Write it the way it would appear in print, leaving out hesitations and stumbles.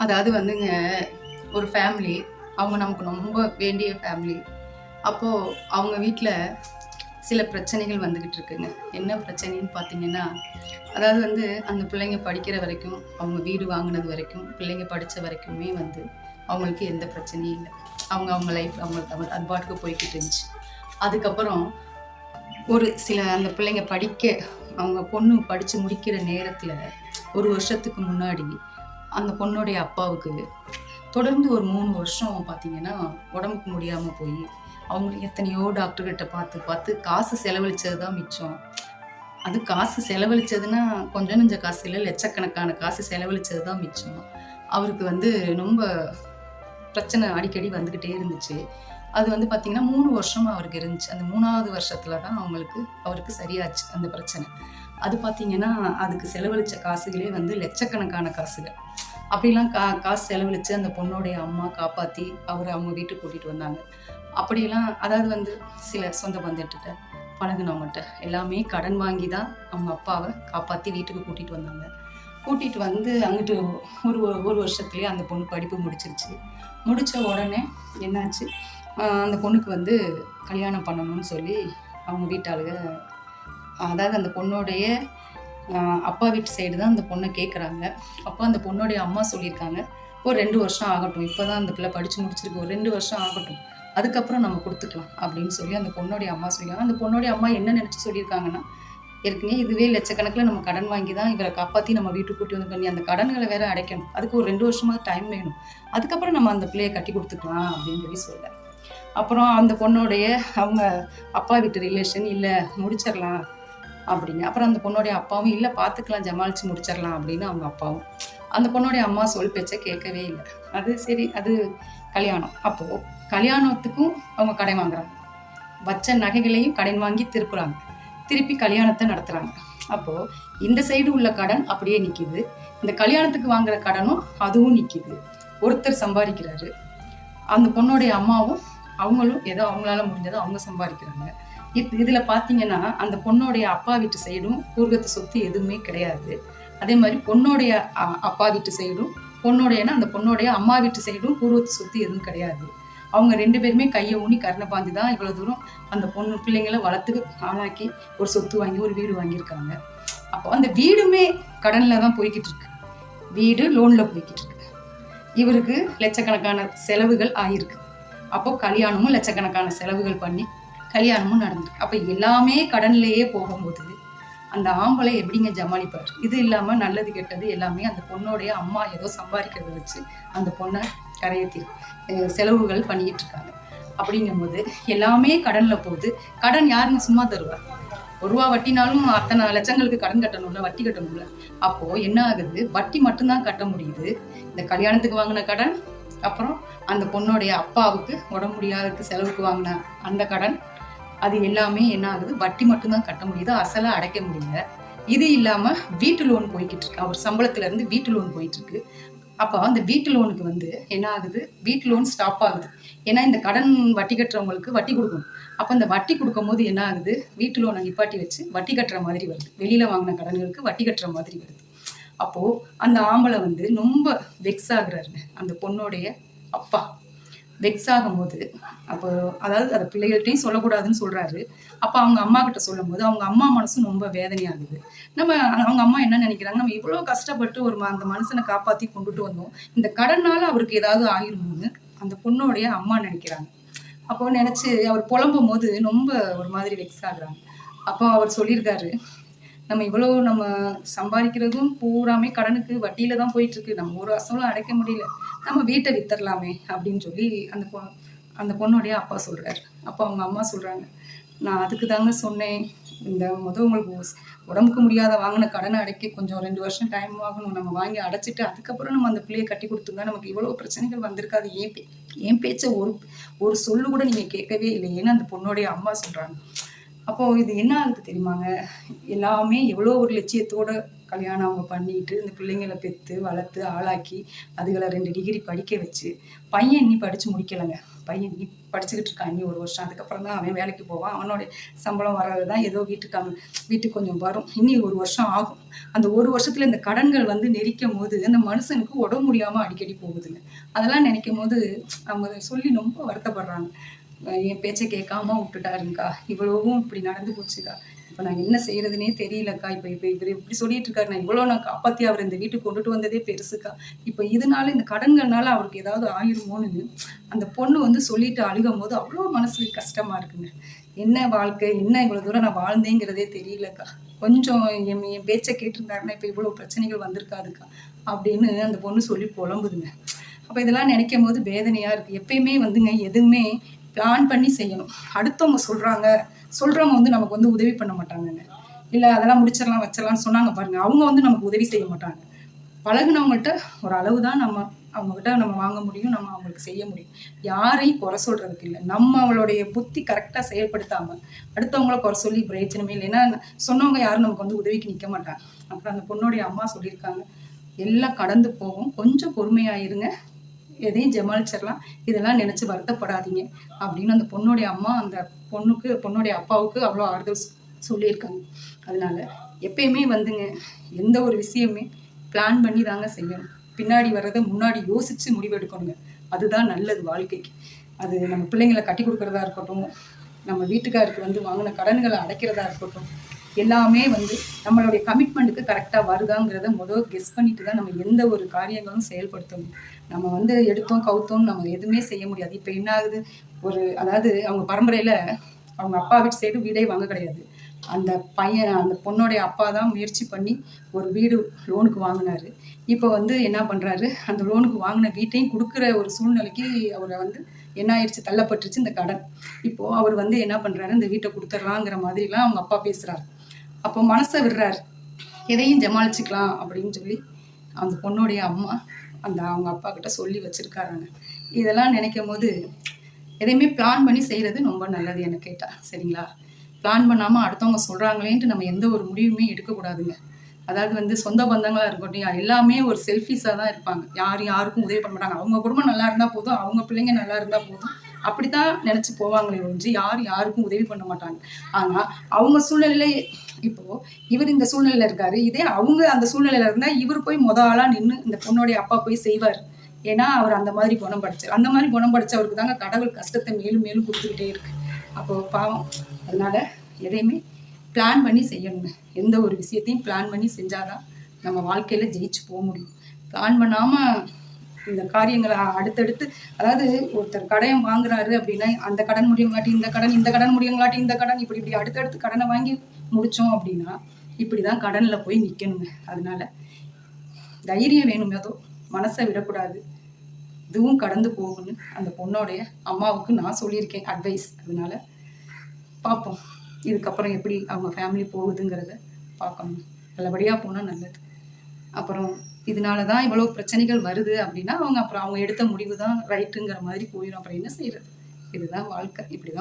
அதாவது வந்துங்க, ஒரு ஃபேமிலி. அவங்க நமக்கு ரொம்ப வேண்டிய ஃபேமிலி. அப்போது அவங்க வீட்டில் சில பிரச்சனைகள் வந்துக்கிட்டு இருக்குங்க. என்ன பிரச்சனைன்னு பார்த்தீங்கன்னா, அதாவது வந்து அந்த பிள்ளைங்க படிக்கிற வரைக்கும், அவங்க வீடு வாங்கினது வரைக்கும், பிள்ளைங்க படித்த வரைக்குமே வந்து அவங்களுக்கு எந்த பிரச்சனையும் இல்லை. அவங்க அவங்க லைஃப் அவங்களுக்கு அது பாட்டுக்கு போய்கிட்டு இருந்துச்சு. அதுக்கப்புறம் ஒரு சில அந்த பிள்ளைங்க அவங்க பொண்ணு படித்து முடிக்கிற நேரத்தில், ஒரு வருஷத்துக்கு முன்னாடி அந்த பொண்ணுடைய அப்பாவுக்கு தொடர்ந்து ஒரு 3 வருஷம் பார்த்தீங்கன்னா, உடம்புக்கு முடியாம போயி, அவங்க எத்தனையோ டாக்டர்கிட்ட பார்த்து, பார்த்து காசு செலவழிச்சது தான் மிச்சம். அது காசு செலவழிச்சதுன்னா, கொஞ்சம் நெஞ்ச காசு இல்ல, லட்சக்கணக்கான காசு செலவழிச்சது தான் மிச்சம். அவருக்கு வந்து ரொம்ப பிரச்சனை அடிக்கடி வந்துகிட்டே இருந்துச்சு. அது வந்து பார்த்தீங்கன்னா, 3 வருஷமா அவருக்கு இருந்துச்சு. அந்த 3வது வருஷத்துல தான் அவருக்கு சரியாச்சு அந்த பிரச்சனை. அது பார்த்தீங்கன்னா, அதுக்கு செலவழிச்ச காசுகளே வந்து லட்சக்கணக்கான காசுகள். அப்படிலாம் காசு செலவழிச்சு அந்த பொண்ணோடைய அம்மா காப்பாத்தி அவங்க வீட்டுக்கு கூட்டிட்டு வந்தாங்க. அப்படியெல்லாம் அதாவது வந்து சில சொந்த பந்தத்திட்ட பழகுனவங்கட்ட எல்லாமே கடன் வாங்கி தான் அவங்க அப்பாவ காப்பாத்தி வீட்டுக்கு கூட்டிட்டு வந்தாங்க. கூட்டிட்டு வந்து அங்கிட்டு ஒரு ஒரு வருஷத்துலயே அந்த பொண்ணு படிப்பு முடிச்சிருச்சு. முடிச்ச உடனே என்னாச்சு, அந்த பொண்ணுக்கு வந்து கல்யாணம் பண்ணணும்னு சொல்லி அவங்க வீட்டாளுக, அதாவது அந்த பொண்ணோடைய அப்பா வீட்டு சைடு தான் அந்த பொண்ணை கேட்குறாங்க. அப்போ அந்த பொண்ணுடைய அம்மா சொல்லியிருக்காங்க, ஒரு 2 வருஷம் ஆகட்டும், இப்போ தான் அந்த பிள்ளை படித்து முடிச்சிருக்கு, ஒரு 2 வருஷம் ஆகட்டும், அதுக்கப்புறம் நம்ம கொடுத்துக்கலாம் அப்படின்னு சொல்லி அந்த பொண்ணுடைய அம்மா சொல்லியிருக்காங்க. அந்த பொண்ணுடைய அம்மா என்ன நினச்சி சொல்லியிருக்காங்கன்னா, ஏற்கனவே இதுவே லட்சக்கணக்கில் நம்ம கடன் வாங்கி தான் இவரை காப்பாற்றி நம்ம வீட்டுக்கு கூட்டி வந்து பண்ணி அந்த கடன்களை வேற அடைக்கணும், அதுக்கு ஒரு 2 வருஷமாக டைம் வேணும், அதுக்கப்புறம் நம்ம அந்த பிள்ளையை கட்டி கொடுத்துக்கலாம் அப்படின்னு சொல்லி சொல்ல. அப்புறம் அந்த பொண்ணுடைய அவங்க அப்பா வீட்டு ரிலேஷன், இல்லை முடிச்சிடலாம் அப்படிங்க. அப்புறம் அந்த பொண்ணுடைய அப்பாவும், இல்லை பார்த்துக்கலாம், ஜமாளிச்சு முடிச்சிடலாம் அப்படின்னு அவங்க அப்பாவும். அந்த பொண்ணுடைய அம்மா சொல் பேச்சை கேட்கவே இல்லை. அது சரி, அது கல்யாணம். அப்போது கல்யாணத்துக்கும் அவங்க கடன் வாங்குறாங்க, வச்ச நகைகளையும் கடன் வாங்கி திருப்பி கல்யாணத்தை நடத்துகிறாங்க. அப்போது இந்த சைடு உள்ள கடன் அப்படியே நிற்கிது, இந்த கல்யாணத்துக்கு வாங்குற கடனும் அதுவும் நிற்கிது. ஒருத்தர் சம்பாதிக்கிறாரு, அந்த பொண்ணுடைய அம்மாவும் அவங்களும் ஏதோ அவங்களால முடிஞ்சதோ அவங்க சம்பாதிக்கிறாங்க. இதில் பார்த்தீங்கன்னா அந்த பொண்ணோடைய அப்பா வீட்டு சைடும் பூர்வத்து சொத்து எதுவுமே கிடையாது. அதே மாதிரி பொண்ணோடைய அப்பா வீட்டு சைடும் அந்த பொண்ணோடைய அம்மா வீட்டு சைடும் பூர்வத்து சொத்து எதுவும் கிடையாது. அவங்க 2 பேருமே கையை ஊனி கருணை பாந்தி தான் இவ்வளோ தூரம் அந்த பொண்ணு பிள்ளைங்களை வளர்த்துக்கு ஆளாக்கி ஒரு சொத்து வாங்கி ஒரு வீடு வாங்கியிருக்காங்க. அப்போ அந்த வீடுமே கடனில் தான் போய்கிட்டு இருக்கு, வீடு லோனில் போய்கிட்டு இருக்கு. இவருக்கு லட்சக்கணக்கான செலவுகள் ஆகிருக்கு. அப்போ கல்யாணமும் லட்சக்கணக்கான செலவுகள் பண்ணி கல்யாணமும் நடந்திருக்கு. அப்போ எல்லாமே கடன்லையே போகும்போது அந்த ஆம்பளை எப்படிங்க ஜமாளிப்பார்? இது இல்லாமல் நல்லது கெட்டது எல்லாமே அந்த பொண்ணோடைய அம்மா ஏதோ சம்பாதிக்கிறத வச்சு அந்த பொண்ணை கரையேற்றி செலவுகள் பண்ணிக்கிட்டு இருக்காங்க. அப்படிங்கும்போது எல்லாமே கடனில் போகுது. கடன் யாருங்க சும்மா தருவார்? 1 ரூபா வட்டினாலும் அத்தனை லட்சங்களுக்கு கடன் கட்டணும்ல, வட்டி கட்டணும்ல. அப்போது என்ன ஆகுது, வட்டி மட்டும்தான் கட்ட முடியுது. இந்த கல்யாணத்துக்கு வாங்கின கடன், அப்புறம் அந்த பொண்ணோடைய அப்பாவுக்கு உடம்பு முடியாததுக்கு செலவுக்கு வாங்கின அந்த கடன், அது எல்லாமே என்ன ஆகுது, வட்டி மட்டும்தான் கட்ட முடியுது, அசலை அடைக்க முடியல. இது இல்லாமல் வீட்டு லோன் போய்கிட்டு இருக்கு, அவர் சம்பளத்துல இருந்து வீட்டு லோன் போயிட்டு இருக்கு. அப்போ அந்த வீட்டு லோனுக்கு வந்து என்ன ஆகுது, வீட்டு லோன் ஸ்டாப் ஆகுது. ஏன்னா இந்த கடன் வட்டி கட்டுறவங்களுக்கு வட்டி கொடுக்கணும். அப்போ இந்த வட்டி கொடுக்கும் போது என்ன ஆகுது, வீட்டு லோனை நிப்பாட்டி வச்சு வட்டி கட்டுற மாதிரி வருது, வெளியில வாங்கின கடன்களுக்கு வட்டி கட்டுற மாதிரி வருது. அப்போ அந்த ஆம்பளை வந்து ரொம்ப வெக்ஸ் ஆகுறாருங்க, அந்த பொண்ணோடைய அப்பா வெக்ஸ் ஆகும்போது. அப்போ அதாவது அதை பிள்ளைகள்கிட்டையும் சொல்லக்கூடாதுன்னு சொல்றாரு. அப்போ அவங்க அம்மா கிட்ட சொல்லும் போது அவங்க அம்மா மனசும் ரொம்ப வேதனையாகுது. அவங்க அம்மா என்ன நினைக்கிறாங்க, நம்ம இவ்வளோ கஷ்டப்பட்டு அந்த மனுஷனை காப்பாற்றி கொண்டுட்டு வந்தோம், இந்த கடனால அவருக்கு ஏதாவது ஆயிரும்னு அந்த பொண்ணோடைய அம்மா நினைக்கிறாங்க. அப்போ நினைச்சு அவர் புலம்பும் போது ரொம்ப ஒரு மாதிரி வெக்ஸ் ஆகுறாங்க. அப்போ அவர் சொல்லியிருக்காரு, நம்ம சம்பாதிக்கிறதும் பூராமே கடனுக்கு வட்டியில தான் போயிட்டு இருக்கு, நம்ம ஒரு அசலும் அடைக்க முடியல, நம்ம வீட்டை வித்தரலாமே அப்படின்னு சொல்லி அந்த பொண்ணுடைய அப்பா சொல்றாரு. அப்போ அவங்க அம்மா சொல்றாங்க, நான் அதுக்கு தாங்க சொன்னேன், இந்த உங்களுக்கு உடம்புக்கு முடியாத வாங்கின கடனை அடைக்க கொஞ்சம் 2 வருஷம் டைம் ஆகணும், நம்ம வாங்கி அடைச்சிட்டு அதுக்கப்புறம் நம்ம அந்த பிள்ளையை கட்டி கொடுத்துங்க, நமக்கு இவ்வளோ பிரச்சனைகள் வந்திருக்காது, என் பேச்சை ஒரு சொல்லு கூட நீங்க கேட்கவே இல்லை, ஏன்னா அந்த பொண்ணுடைய அம்மா சொல்றாங்க. அப்போது இது என்ன ஆகுது தெரியுமாங்க, எல்லாமே எவ்வளோ ஒரு லட்சியத்தோட கல்யாணம் அவங்க பண்ணிட்டு இந்த பிள்ளைங்கள பெற்று வளர்த்து ஆளாக்கி அதுகளை 2 டிகிரி படிக்க வச்சு, பையன் இன்னி படித்து முடிக்கலைங்க. பையன் இன்னி படிச்சுக்கிட்டு இருக்கான் இன்னி 1 வருஷம். அதுக்கப்புறம் தான் அவன் வேலைக்கு போவான். அவனோட சம்பளம் வர்றது தான் ஏதோ வீட்டுக்கு கொஞ்சம் வரும். இன்னி 1 வருஷம் ஆகும். அந்த 1 வருஷத்துல இந்த கடன்கள் வந்து நெரிக்கும் போது அந்த மனுஷனுக்கு உடம்பு முடியாமல் அடிக்கடி போகுதுங்க. அதெல்லாம் நினைக்கும் போது அவங்க சொல்லி ரொம்ப வருத்தப்படுறாங்க. என் பேச்சை கேட்காம விட்டுட்டாருங்கக்கா, இவ்வளவும் இப்படி நடந்து போச்சுக்கா, இப்போ நான் என்ன செய்யறதுனே தெரியலக்கா, இப்போ இவர் இப்படி சொல்லிட்டு இருக்காரு, நான் காப்பாற்றி அவர் இந்த வீட்டுக்கு கொண்டுட்டு வந்ததே பெருசுக்கா, இப்போ இதனால இந்த கடன்கள்னால அவருக்கு ஏதாவது ஆயிருமோன்னு அந்த பொண்ணு வந்து சொல்லிட்டு அழுகும் போது அவ்வளோ மனசு கஷ்டமா இருக்குங்க. என்ன வாழ்க்கை, என்ன இவ்வளோ தூரம் நான் வாழ்ந்தேங்கிறதே தெரியலக்கா, கொஞ்சம் என் பேச்சை கேட்டிருந்தாருன்னா இப்போ இவ்வளோ பிரச்சனைகள் வந்திருக்காதுக்கா அப்படின்னு அந்த பொண்ணு சொல்லி புலம்புதுங்க. அப்போ இதெல்லாம் நினைக்கும் போது வேதனையாக இருக்குது. எப்பயுமே வந்துங்க எதுவுமே பிளான் பண்ணி செய்யணும். அடுத்தவங்க சொல்கிறவங்க வந்து நமக்கு வந்து உதவி பண்ண மாட்டாங்கங்க. இல்லை அதெல்லாம் முடிச்சிடலாம் வச்சிடலாம்னு சொன்னாங்க பாருங்கள், அவங்க வந்து நமக்கு உதவி செய்ய மாட்டாங்க. பழகுனவங்கள்ட்ட ஒரு அளவு தான் அவங்ககிட்ட நம்ம வாங்க முடியும், நம்ம அவங்களுக்கு செய்ய முடியும். யாரையும் குறை சொல்கிறதுக்கு இல்லை. நம்மளுடைய புத்தி கரெக்டாக செயல்படுத்தாமல் அடுத்தவங்கள குறை சொல்லி பிரயோஜனமே இல்லை. ஏன்னா சொன்னவங்க யாரும் நமக்கு வந்து உதவிக்கு நிற்க மாட்டாங்க. அப்புறம் அந்த பொண்ணுடைய அம்மா சொல்லியிருக்காங்க, எல்லாம் கடந்து போகும், கொஞ்சம் பொறுமையாக இருங்க, எதையும் ஜமாளிச்சிடலாம், இதெல்லாம் நினச்சி வருத்தப்படாதீங்க அப்படின்னு அந்த பொண்ணுடைய அம்மா அந்த பொண்ணுடைய அப்பாவுக்கு அவ்வளோ ஆறுதல் சொல்லியிருக்காங்க. அதனால எப்பயுமே வந்துங்க எந்த ஒரு விஷயமே பிளான் பண்ணி தாங்க செய்யணும். பின்னாடி வர்றதை முன்னாடி யோசித்து முடிவெடுக்கணுங்க. அதுதான் நல்லது வாழ்க்கைக்கு. அது நம்ம பிள்ளைங்களை கட்டி கொடுக்குறதா இருக்கட்டும், நம்ம வீட்டுக்காருக்கு வந்து வாங்கின கடன்களை அடைக்கிறதா இருக்கட்டும், எல்லாமே வந்து நம்மளுடைய கமிட்மெண்ட்டுக்கு கரெக்டாக வருதாங்கிறத கெஸ் பண்ணிட்டு தான் நம்ம எந்த ஒரு காரியங்களும் செயல்படுத்தணும். நம்ம வந்து எடுத்தோம் கவுத்தோம் நம்ம எதுவுமே செய்ய முடியாது. இப்போ என்ன ஆகுது, அதாவது அவங்க பரம்பரையில் அவங்க அப்பா வீட்டு சைடு வீடே வாங்க கிடையாது. அந்த பொண்ணுடைய அப்பா தான் முயற்சி பண்ணி ஒரு வீடு லோனுக்கு வாங்கினாரு. இப்போ வந்து என்ன பண்ணுறாரு, அந்த லோனுக்கு வாங்கின வீட்டையும் கொடுக்குற ஒரு சூழ்நிலைக்கு அவரை வந்து என்ன ஆயிடுச்சு, தள்ளப்பட்டுருச்சு இந்த கடன். இப்போது அவர் வந்து என்ன பண்ணுறாரு, இந்த வீட்டை கொடுத்துட்றாங்கிற மாதிரிலாம் அவங்க அப்பா பேசுகிறாரு. அப்போ மனசை விடுறாரு, எதையும் ஜமாளிச்சுக்கலாம் அப்படின்னு சொல்லி அந்த பொண்ணுடைய அம்மா அவங்க அப்பா கிட்ட சொல்லி வச்சுருக்காராங்க. இதெல்லாம் நினைக்கும் போது எதையுமே பிளான் பண்ணி செய்கிறது ரொம்ப நல்லது என்ன கேட்டால். சரிங்களா, பிளான் பண்ணாமல் அடுத்தவங்க சொல்கிறாங்களேன்ட்டு நம்ம எந்த ஒரு முடிவுமே எடுக்கக்கூடாதுங்க. அதாவது வந்து சொந்த பந்தங்களாக இருக்கட்டும், எல்லாமே ஒரு செல்ஃபிஷாக தான் இருப்பாங்க. யாருக்கும் உதவி பண்ண மாட்டாங்க. அவங்க குடும்பம் நல்லா இருந்தால் போதும், அவங்க பிள்ளைங்க நல்லா இருந்தால் போதும், அப்படித்தான் நினச்சி போவாங்களே ஒழிஞ்சு யாருக்கும் உதவி பண்ண மாட்டாங்க. ஆனால் அவங்க சூழ்நிலையில இப்போது இவர் இந்த சூழ்நிலையில் இருக்காரு, இதே அவங்க அந்த சூழ்நிலையில் இருந்தால் இவர் போய் ஆளாக நின்று இந்த பொண்ணுடைய அப்பா போய் செய்வார். ஏன்னா அவர் அந்த மாதிரி குணம் படித்தார். அந்த மாதிரி குணம் படித்தவருக்கு தாங்க கடவுள் கஷ்டத்தை மேலும் மேலும் கொடுத்துக்கிட்டே இருக்கு. அப்போது பாவம். அதனால எதையுமே பிளான் பண்ணி செய்யணுங்க. எந்த ஒரு விஷயத்தையும் பிளான் பண்ணி செஞ்சாதான் நம்ம வாழ்க்கையில் ஜெயிச்சு போக முடியும். பிளான் பண்ணாமல் இந்த காரியங்களை அடுத்தடுத்து, அதாவது ஒருத்தர் கடன் வாங்குறாரு அப்படின்னா அந்த கடன் முடியங்காட்டி இந்த கடன் முடியங்காட்டி இந்த கடன், இப்படி அடுத்தடுத்து கடனை வாங்கி முடித்தோம் அப்படின்னா இப்படி தான் கடனில் போய் நிற்கணுங்க. அதனால தைரியம் வேணும், ஏதோ மனசை விடக்கூடாது, இதுவும் கடந்து போகணும்னு அந்த பொண்ணோடைய அம்மாவுக்கு நான் சொல்லியிருக்கேன் அட்வைஸ். அதனால பார்ப்போம் இதுக்கப்புறம் எப்படி அவங்க ஃபேமிலி போகுதுங்கிறத பார்க்கணும். நல்லபடியாக போனால் நல்லது. அப்புறம் இதனால தான் இவ்வளோ பிரச்சனைகள் வருது அப்படின்னா அவங்க எடுத்த முடிவு தான் ரைட்டுங்கிற மாதிரி போயிடும். அப்புறம் என்ன செய்யறது, இதுதான் வாழ்க்கை, இப்படி தான்.